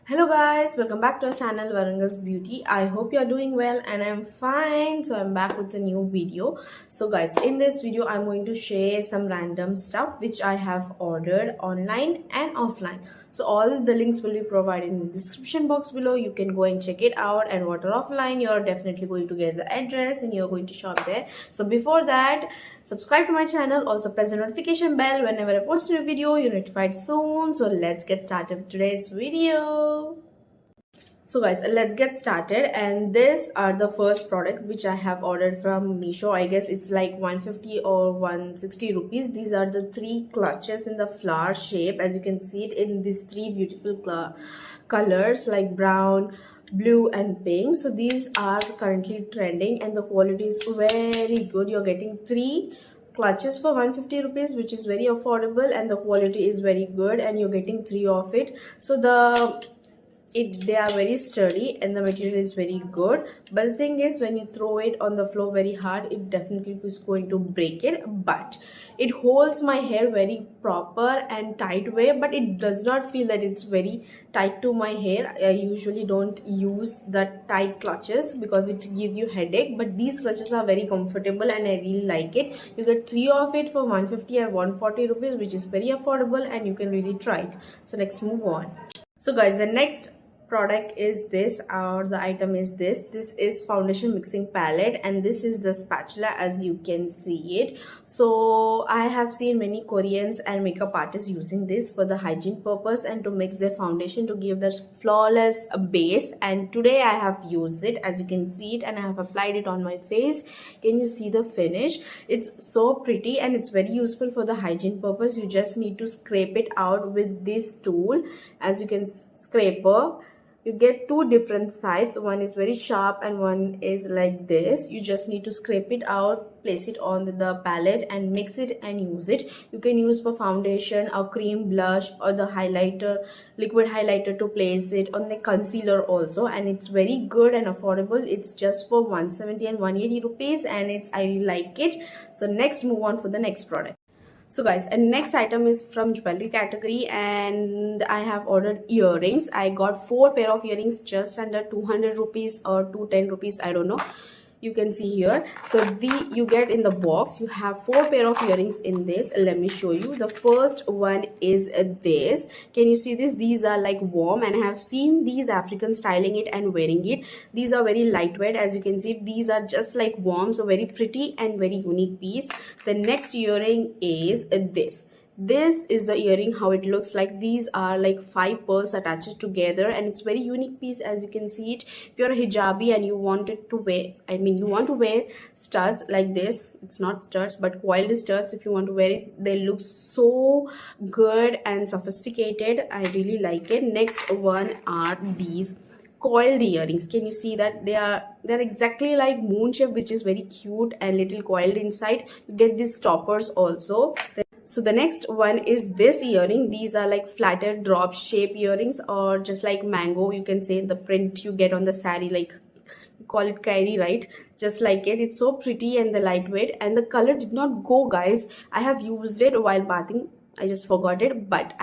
Hello guys, welcome back to our channel Varangal's Beauty. I hope you are doing well and I'm fine. So I'm back with a new video. So guys, in this video I'm going to share some random stuff which I have ordered online and offline. So all the links will be provided in the description box below. You can go and check it out, and what are offline, you're definitely going to get the address and you're going to shop there. So before that, subscribe to my channel, also press the notification bell. Whenever I post a new video, you're notified soon. So let's get started with today's video. So guys, let's get started, and these are the first product which I have ordered from Meesho. I guess it's like 150 or 160 rupees. These are the three clutches in the flower shape, as you can see it in these three beautiful colors like brown, blue and pink. So these are currently trending and the quality is very good. You're getting three clutches for 150 rupees, which is very affordable, and the quality is very good, and you're getting three of it. So they are very sturdy and the material is very good, but the thing is, when you throw it on the floor very hard, it definitely is going to break it. But it holds my hair very proper and tight way, but it does not feel that it's very tight to my hair. I usually don't use the tight clutches because it gives you headache, but these clutches are very comfortable and I really like it. You get three of it for 150 and 140 rupees, which is very affordable, and you can really try it. So next, move on. So guys, the next product is this, or the item is this is foundation mixing palette, and this is the spatula, as you can see it. So I have seen many Koreans and makeup artists using this for the hygiene purpose and to mix their foundation to give that flawless base, and today I have used it, as you can see it, and I have applied it on my face. Can you see the finish? It's so pretty and it's very useful for the hygiene purpose. You just need to scrape it out with this tool, as you can scraper. You get two different sides, one is very sharp and one is like this. You just need to scrape it out, place it on the palette and mix it and use it. You can use for foundation or cream, blush, or the highlighter, liquid highlighter to place it on the concealer also, and it's very good and affordable. It's just for 170 and 180 rupees, and I really like it. So next, move on for the next product. So guys, and next item is from jewelry category, and I have ordered earrings. I got 4 pair of earrings just under 200 rupees or 210 rupees, I don't know. You can see here. So you get in the box, you have 4 pair of earrings in this. Let me show you. The first one is this. Can you see this? These are like warm, and I have seen these Africans styling it and wearing it. These are very lightweight, as you can see. These are just like warm, so very pretty and very unique piece. The next earring is this. This is the earring, how it looks like. These are like 5 pearls attached together, and it's very unique piece, as you can see it. If you're a hijabi and you wanted to wear, you want to wear studs like this, it's not studs but coiled studs. If you want to wear it, they look so good and sophisticated. I really like it. Next one are these coiled earrings. Can you see that? They're exactly like moon shape, which is very cute and little coiled inside. You get these stoppers also. So the next one is this earring. These are like flatted drop shape earrings, or just like mango, you can say, the print you get on the sari, like you call it kairi, right? Just like it. It's so pretty and the lightweight, and the color did not go, guys. I have used it while bathing. I just forgot it, but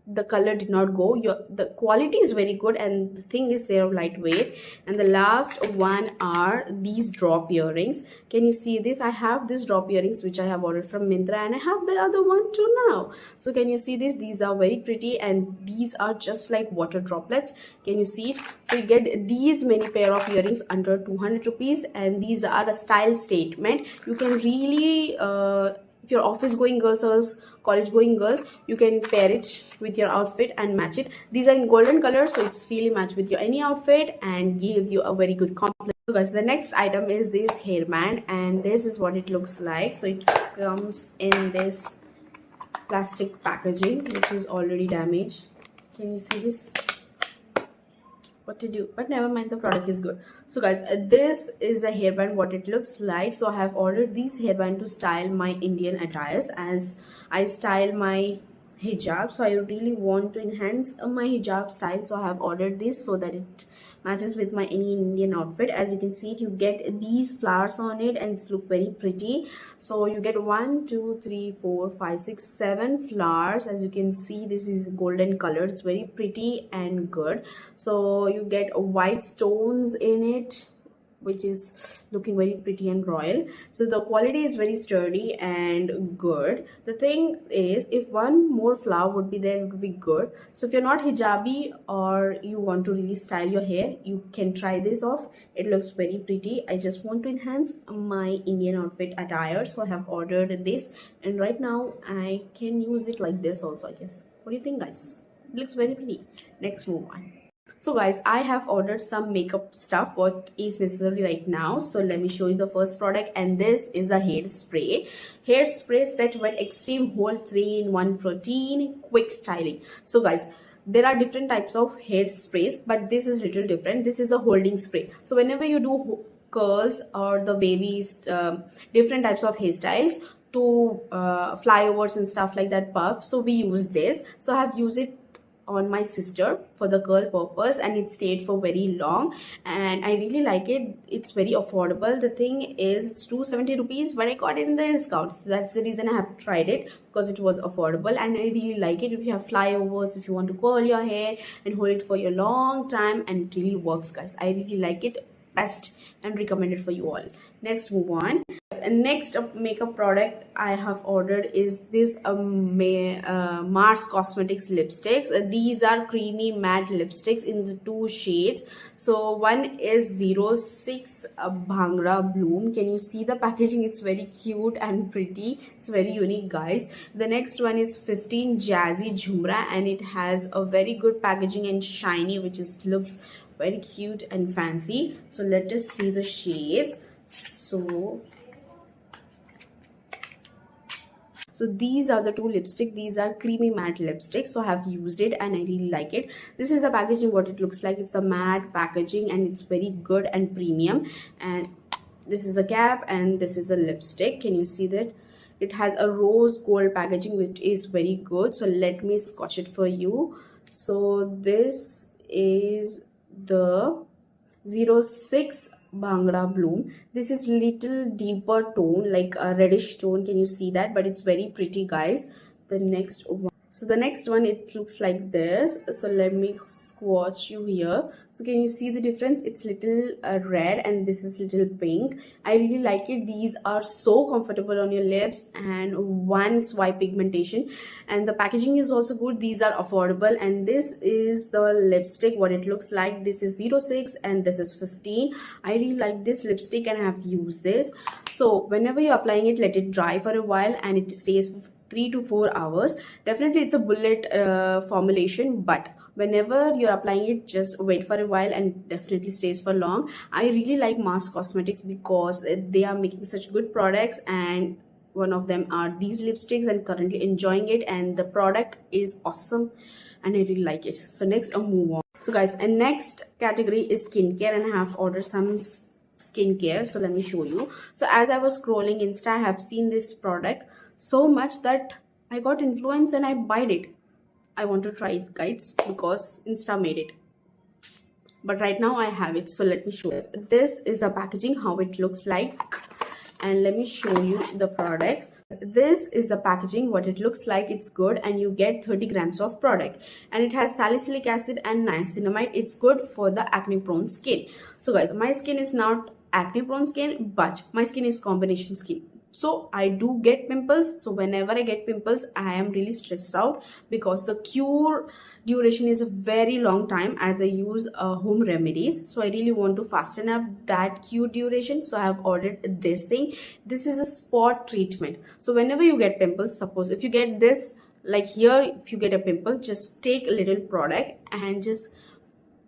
the color did not go. The quality is very good, and the thing is, they're lightweight. And the last one are these drop earrings. Can you see this? I have these drop earrings which I have ordered from Myntra, and I have the other one too now. So can you see this? These are very pretty, and these are just like water droplets. Can you see it? So you get these many pair of earrings under 200 rupees, and these are a style statement. You can really if you're office going girls or college going girls, you can pair it with your outfit and match it. These are in golden color, so it's really matched with your any outfit and gives you a very good compliment. So guys, the next item is this hairband, and this is what it looks like. So it comes in this plastic packaging, which is already damaged. Can you see this? What to do, but never mind, the product is good. So guys, this is a hairband, what it looks like. So I have ordered this hairband to style my Indian attires, as I style my hijab. So I really want to enhance my hijab style, so I have ordered this so that it matches with my any Indian outfit. As you can see, you get these flowers on it and it's look very pretty. So you get 1 2 3 4 5 6 7 flowers. As you can see, this is golden color. It's very pretty and good. So you get white stones in it, which is looking very pretty and royal. So the quality is very sturdy and good. The thing is, if one more flower would be there, it would be good. So if you're not hijabi or you want to really style your hair, you can try this off. It looks very pretty. I just want to enhance my Indian outfit attire, so I have ordered this, and right now I can use it like this also, I guess. What do you think, guys? It looks very pretty. Next, move on. So guys, I have ordered some makeup stuff what is necessary right now. So let me show you the first product, and this is the hairspray set wet extreme hold 3-in-1 protein quick styling. So guys, there are different types of hairsprays, but this is little different. This is a holding spray. So whenever you do curls or the babies, different types of hairstyles to flyovers and stuff like that, puff, so we use this. So I have used it on my sister for the curl purpose, and it stayed for very long, and I really like it. It's very affordable. The thing is, it's 270 rupees, but I got it in the discount. So that's the reason I have tried it, because it was affordable, and I really like it. If you have flyovers, if you want to curl your hair and hold it for a long time, and it really works, guys. I really like it. Best and recommend it for you all. Next, move on. And next makeup product I have ordered is this Mars Cosmetics lipsticks. These are creamy matte lipsticks in the 2 shades. So one is 06 Bhangra Bloom. Can you see the packaging? It's very cute and pretty. It's very unique, guys. The next one is 15 Jazzy Jhumra, and it has a very good packaging and shiny, which is looks very cute and fancy. So let us see the shades. So these are the 2 lipsticks. These are creamy matte lipsticks. So I have used it and I really like it. This is the packaging, what it looks like. It's a matte packaging and it's very good and premium. And this is the cap and this is the lipstick. Can you see that? It has a rose gold packaging, which is very good. So let me swatch it for you. So this is the 06 Bhangra Bloom. This is little deeper tone, like a reddish tone. Can you see that? But it's very pretty, guys. The next one. So the next one, it looks like this. So let me swatch you here. So can you see the difference? It's little red and this is little pink. I really like it. These are so comfortable on your lips and one swipe pigmentation, and the packaging is also good. These are affordable, and this is the lipstick, what it looks like. This is 06 and this is 15. I really like this lipstick and I have used this. So whenever you're applying it, let it dry for a while and it stays 3 to 4 hours. Definitely it's a bullet formulation, but whenever you're applying it, just wait for a while and it definitely stays for long. I really like Mars Cosmetics because they are making such good products, and one of them are these lipsticks, and currently enjoying it, and the product is awesome and I really like it. So next, I'll move on. So guys, and next category is skincare, and I have ordered some skincare. So let me show you. So as I was scrolling Insta, I have seen this product so much that I got influenced and I bought it. I want to try it, guys, because Insta made it. But right now I have it. So let me show you. This is the packaging, how it looks like. And let me show you the product. This is the packaging, what it looks like. It's good, and you get 30 grams of product, and it has salicylic acid and niacinamide. It's good for the acne prone skin. So guys, my skin is not acne prone skin, but my skin is combination skin. So I do get pimples. So whenever I get pimples, I am really stressed out because the cure duration is a very long time as I use home remedies. So I really want to fasten up that cure duration. So I have ordered this thing. This is a spot treatment. So whenever you get pimples, suppose if you get this, like here, if you get a pimple, just take a little product and just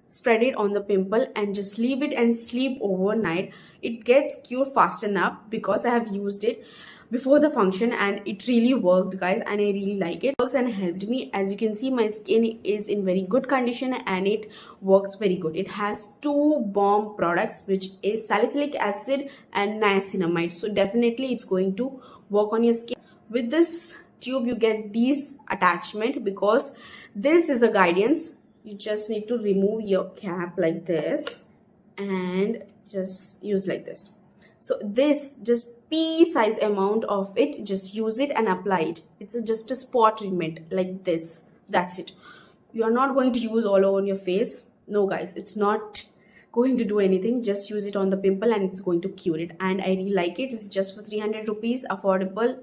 spread it on the pimple and just leave it and sleep overnight. It gets cured fast enough because I have used it before the function and it really worked, guys, and I really like it. It works and helped me. As you can see, my skin is in very good condition and it works very good. It has 2 bomb products, which is salicylic acid and niacinamide. So definitely it's going to work on your skin. With this tube, you get these attachment because this is a guidance you just need to remove your cap like this and just use like this. So this just pea size amount of it, just use it and apply it. It's just a spot treatment like this. That's it. You are not going to use all over your face. No guys, it's not going to do anything. Just use it on the pimple and it's going to cure it. And I really like it. It's just for 300 rupees, affordable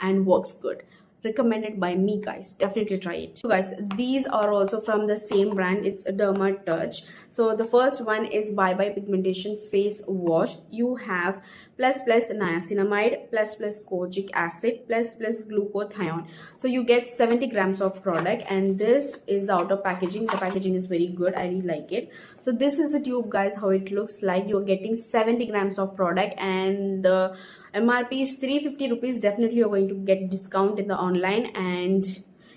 and works good. Recommended by me guys, definitely try it. So guys, these are also from the same brand. It's a Derma Touch. So the first one is Bye Bye Pigmentation Face Wash. You have plus niacinamide, plus kojic acid, plus glutathione. So you get 70 grams of product, and this is the outer packaging. The packaging is very good. I really like it. So this is the tube guys, how it looks like. You're getting 70 grams of product, and MRP is 350 rupees. Definitely you're going to get discount in the online, and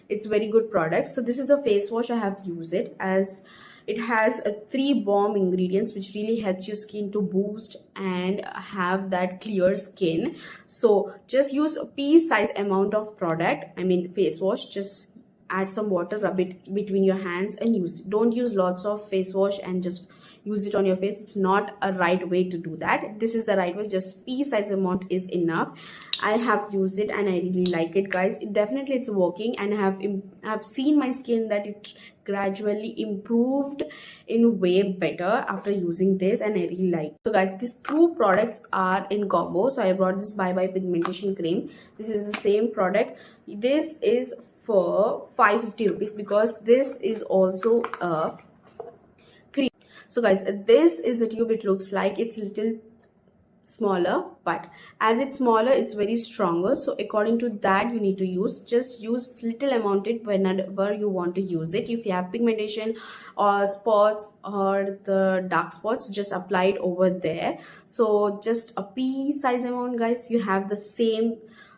it's very good product. So this is the face wash. I have used it, as it has 3 bomb ingredients which really helps your skin to boost and have that clear skin. So just use a pea size amount of product, I mean face wash. Just add some water, rub it between your hands and use. Don't use lots of face wash and just use it on your face. It's not a right way to do that. This is the right way. Just pea size amount is enough. I have used it and I really like it guys. It definitely it's working, and I have seen my skin that it gradually improved in way better after using this, and I really like it. So guys, these 2 products are in combo. So I brought this Bye Bye Pigmentation Cream. This is the same product. This is for 550 rupees because this is also a cream. So guys, this is the tube. It looks like it's little smaller, but as it's smaller, it's very stronger. So according to that, you need to just use little amount it whenever you want to use it. If you have pigmentation or spots or the dark spots, just apply it over there. So just a pea size amount guys. You have the same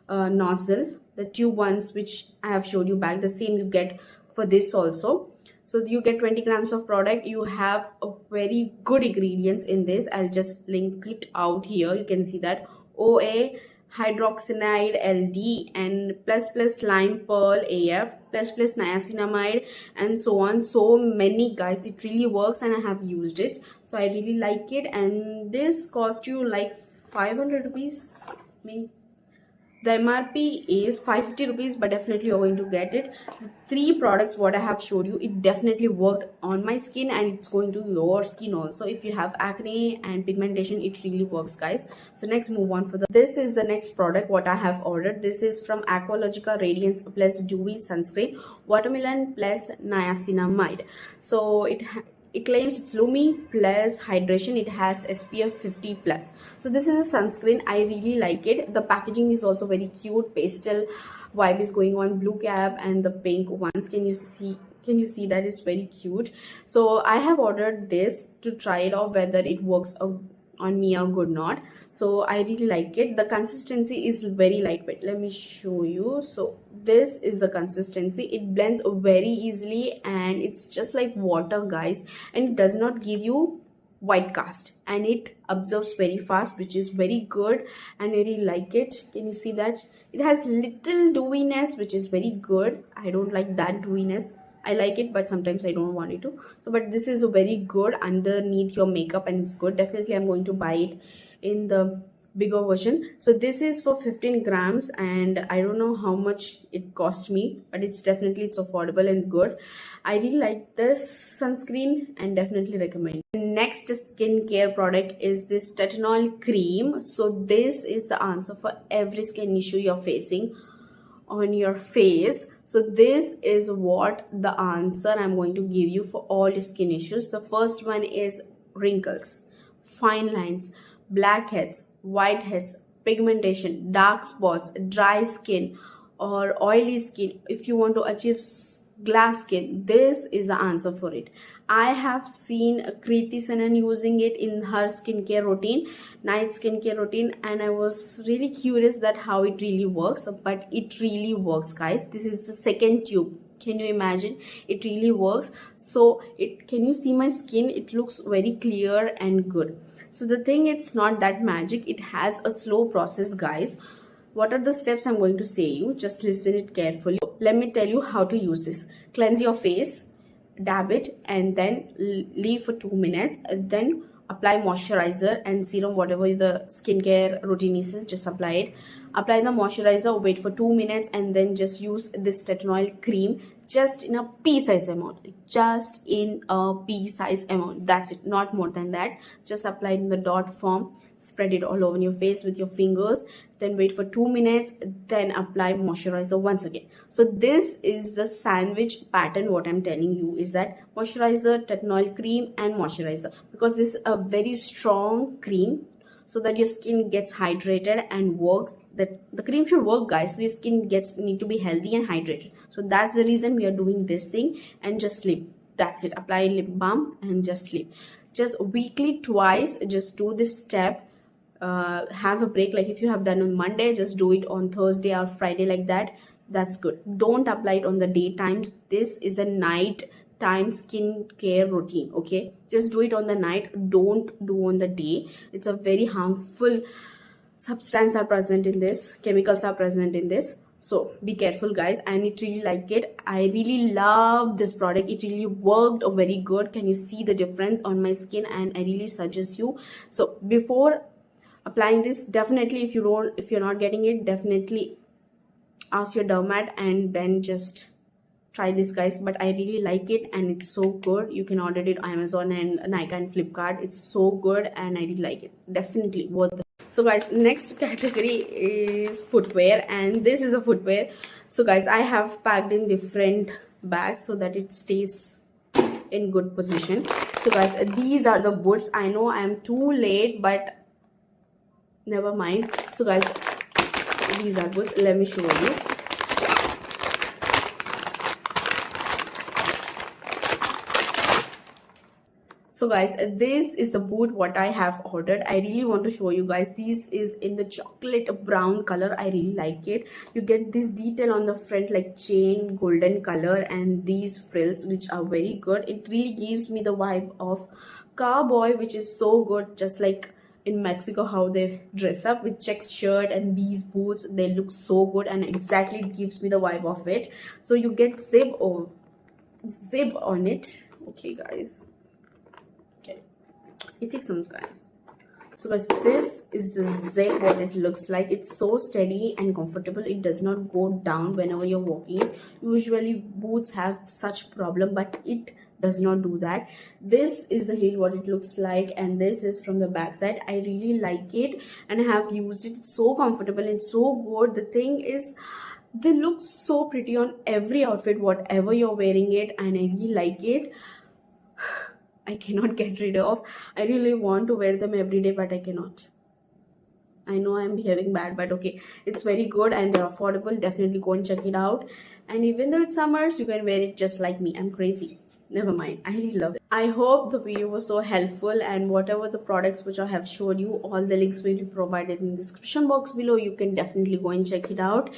nozzle, the tube ones which I have showed you back, the same you get for this also. So you get 20 grams of product. You have a very good ingredients in this. I'll just link it out here. You can see that OA, hydroxynitride LD, and plus lime pearl AF, plus niacinamide, and so on. So many guys. It really works, and I have used it. So I really like it. And this cost you like 500 rupees. I mean, the MRP is 550 rupees, but definitely you're going to get it. The 3 products what I have showed you, it definitely worked on my skin, and it's going to your skin also. If you have acne and pigmentation, it really works guys. So next, move on for this is the next product what I have ordered. This is from Aqualogica Radiance Plus Dewy Sunscreen, Watermelon plus Niacinamide. So it claims it's Lumi plus hydration. It has SPF 50 plus. So this is a sunscreen. I really like it. The packaging is also very cute. Pastel vibe is going on. Blue cap and the pink ones. Can you see that? It's very cute. So I have ordered this to try it out whether it works on me or good not. So I really like it. The consistency is very lightweight. Let me show you. So this is the consistency. It blends very easily, and it's just like water guys, and it does not give you white cast, and it absorbs very fast, which is very good, and I really like it. Can you see that? It has little dewiness, which is very good. I don't like that dewiness. I like it, but sometimes I don't want it to. So but this is very good underneath your makeup, and it's good. Definitely I'm going to buy it in the bigger version. So this is for 15 grams, and I don't know how much it cost me, but it's affordable and good. I really like this sunscreen and definitely recommend. The next skincare product is this Tetanol cream. So this is the answer for every skin issue you're facing on your face. So this is what the answer I'm going to give you for all your skin issues. The first one is wrinkles, fine lines, blackheads, whiteheads, pigmentation, dark spots, dry skin or oily skin. If you want to achieve glass skin, this is the answer for it. I have seen Kriti Sanan using it in her skincare routine, night skincare routine, and I was really curious that how it really works. But it really works guys. This is the second tube. Can you imagine? It really works. So can you see my skin? It looks very clear and good. So the thing, it's not that magic. It has a slow process guys. What are the steps I'm going to say you? Just listen it carefully. Let me tell you how to use this. Cleanse your face, dab it and then leave for 2 minutes, then apply moisturizer and serum, whatever the skincare routine is, just apply it. Apply the moisturizer, wait for 2 minutes, and then just use this Tetinoil cream just in a pea size amount, that's it, not more than that. Just apply it in the dot form, spread it all over your face with your fingers, then wait for 2 minutes, then apply moisturizer once again. So this is the sandwich pattern. What I'm telling you is that moisturizer, Tetinoil cream and moisturizer, because this is a very strong cream, so that your skin gets hydrated and works. That the cream should work, guys, so your skin need to be healthy and hydrated. So that's the reason we are doing this thing. And just sleep, that's it. Apply lip balm and just sleep. Just weekly twice, just do this step. Have a break, like if you have done on Monday, just do it on Thursday or Friday, like that. That's good. Don't apply it on the daytime. This is a night time skincare routine, okay? Just do it on the night, don't do on the day. It's a very harmful substance are present in this, chemicals are present in this, so be careful, guys. I really like it. I really love this product. It really worked very good. Can you see the difference on my skin? And I really suggest you. So before applying this, definitely if you're not getting it, definitely ask your dermat and then just try this, guys. But I really like it and it's so good. You can order it on Amazon and Nykaa and Flipkart. It's so good and I really like it. Definitely worth it. So guys, next category is footwear, and this is a footwear. So guys, I have packed in different bags so that it stays in good position. So guys, these are the boots. I know I am too late, but never mind. So guys, these are boots. Let me show you. So guys, this is the boot what I have ordered. I really want to show you guys. This is in the chocolate brown color. I really like it. You get this detail on the front like chain golden color and these frills which are very good. It really gives me the vibe of cowboy, which is so good, just like in Mexico how they dress up with checks shirt and these boots. They look so good and exactly gives me the vibe of it. So you get zip on it. Okay guys, it takes some, guys. So guys, this is the zip, what it looks like. It's so steady and comfortable. It does not go down whenever you're walking. Usually boots have such problem, but it does not do that. This is the heel, what it looks like, and this is from the back side. I really like it and I have used it. It's so comfortable and so good. The thing is, they look so pretty on every outfit, whatever you're wearing it, and I really like it. I cannot get rid of. I really want to wear them every day, but I cannot. I know I'm behaving bad, but okay, it's very good and they're affordable. Definitely go and check it out. And even though it's summers, you can wear it just like me. I'm crazy. Never mind. I really love it. I hope the video was so helpful, and whatever the products which I have showed you, all the links will be provided in the description box below. You can definitely go and check it out.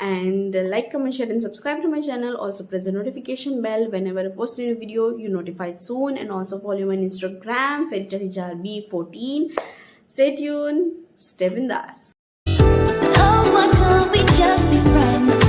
And like, comment, share and subscribe to my channel. Also press the notification bell. Whenever I post a new video, you're notified soon. And also follow me on Instagram, FairyTaleHijab14. Stay tuned. Stay bindas. Oh, why can't we just be friends?